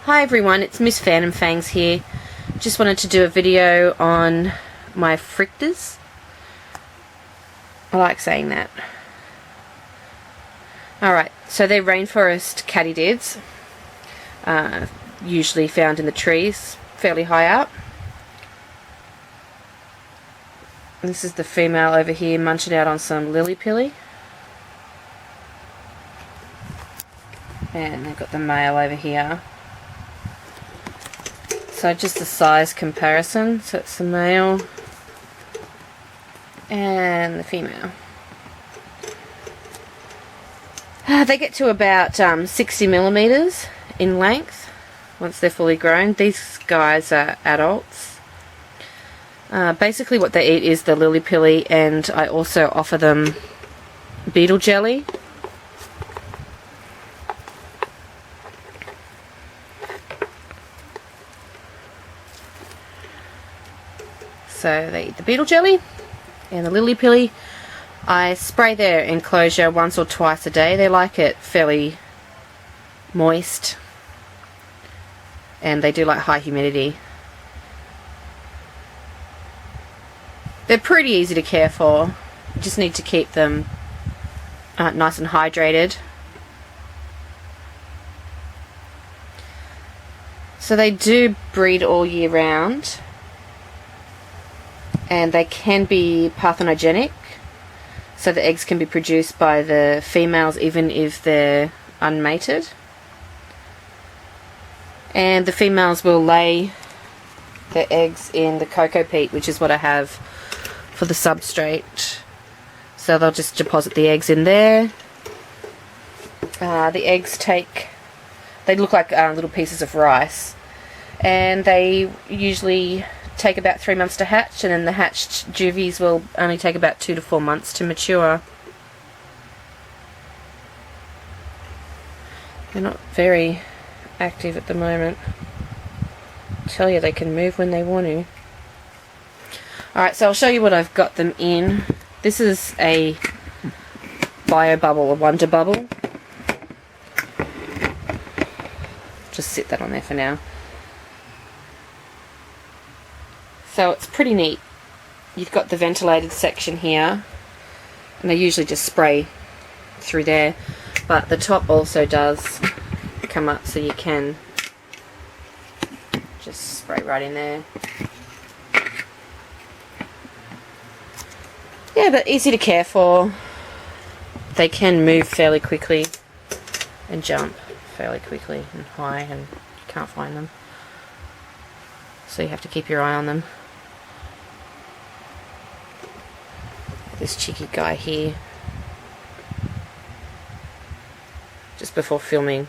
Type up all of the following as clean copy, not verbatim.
Hi everyone, it's Miss Phantom Fangs here. Just wanted to do a video on my Phrictas. I like saying that. Alright, so they're Rainforest Katydids, usually found in the trees, fairly high up. And this is the female over here munching out on some lily-pilly. And they've got the male over here. So just a size comparison, so it's the male and the female. They get to about 60 millimeters in length once they're fully grown. These guys are adults. Basically what they eat is the lily-pilly, and I also offer them beetle jelly. So they eat the beetle jelly and the lily-pilly. I spray their enclosure once or twice a day. They like it fairly moist, and they do like high humidity. They're pretty easy to care for. You just need to keep them nice and hydrated. So they do breed all year round, and they can be parthenogenic, so the eggs can be produced by the females even if they're unmated. And the females will lay their eggs in the cocoa peat, which is what I have for the substrate. So they'll just deposit the eggs in there. The eggs they look like little pieces of rice, and they usually take about 3 months to hatch, and then the hatched juvies will only take about 2 to 4 months to mature. They're not very active at the moment. I tell you, they can move when they want to. Alright, so I'll show you what I've got them in. This is a bio bubble, a wonder bubble. Just sit that on there for now. So it's pretty neat. You've got the ventilated section here, and they usually just spray through there, but the top also does come up, so you can just spray right in there. Yeah, but easy to care for. They can move fairly quickly and jump fairly quickly and high, and you can't find them, so you have to keep your eye on them. This cheeky guy here, just before filming,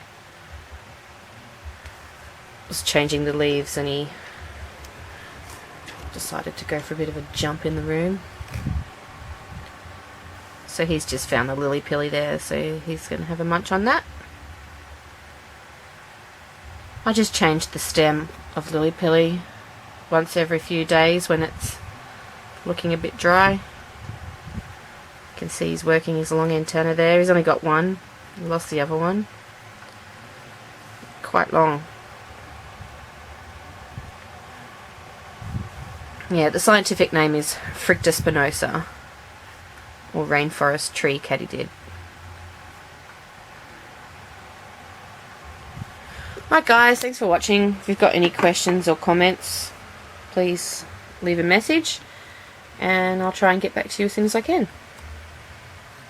was changing the leaves, and he decided to go for a bit of a jump in the room. So he's just found the lily-pilly there, so he's going to have a munch on that. I just changed the stem of lily-pilly once every few days when it's looking a bit dry. You can see he's working his long antenna there. He's only got one. He lost the other one. Quite long. Yeah, the scientific name is Phricta Spinosa, or Rainforest tree Katydid. Alright guys, thanks for watching. If you've got any questions or comments, please leave a message, and I'll try and get back to you as soon as I can.